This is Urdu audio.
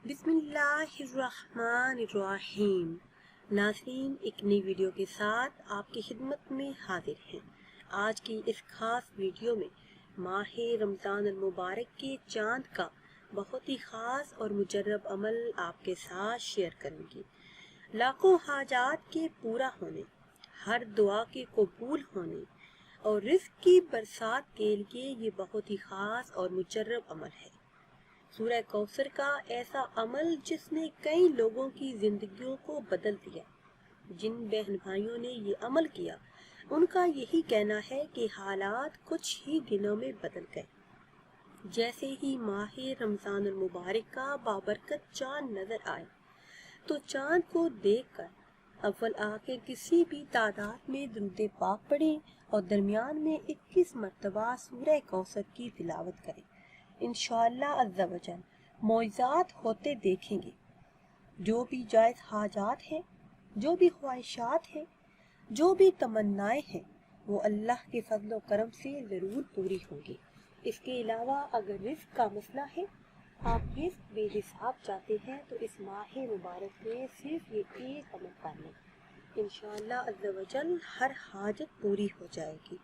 بسم اللہ الرحمن الرحیم۔ ناظرین، ایک نئی ویڈیو کے ساتھ آپ کی خدمت میں حاضر ہیں۔ آج کی اس خاص ویڈیو میں ماہ رمضان المبارک کے چاند کا بہت ہی خاص اور مجرب عمل آپ کے ساتھ شیئر کروں گی۔ لاکھوں حاجات کے پورا ہونے، ہر دعا کے قبول ہونے اور رزق کی برسات کے لیے یہ بہت ہی خاص اور مجرب عمل ہے۔ سورہ کوثر کا ایسا عمل جس نے کئی لوگوں کی زندگیوں کو بدل دیا۔ جن بہن بھائیوں نے یہ عمل کیا ان کا یہی کہنا ہے کہ حالات کچھ ہی دنوں میں بدل گئے۔ جیسے ہی ماہ رمضان المبارک کا بابرکت چاند نظر آئے تو چاند کو دیکھ کر اول آخر کسی بھی تعداد میں درود پاک پڑھیں اور درمیان میں 21 مرتبہ سورہ کوثر کی تلاوت کریں۔ انشاءاللہ عز و جل معجزات ہوتے دیکھیں گے۔ جو بھی جائز حاجات ہیں، جو بھی خواہشات ہیں، جو بھی تمنائیں ہیں، وہ اللہ کے فضل و کرم سے ضرور پوری ہوں گی۔ اس کے علاوہ اگر رزق کا مسئلہ ہے، آپ رزق بے حساب چاہتے ہیں تو اس ماہ مبارک میں صرف یہ ایک عمل کر لیں، انشاءاللہ عز و جل ہر حاجت پوری ہو جائے گی۔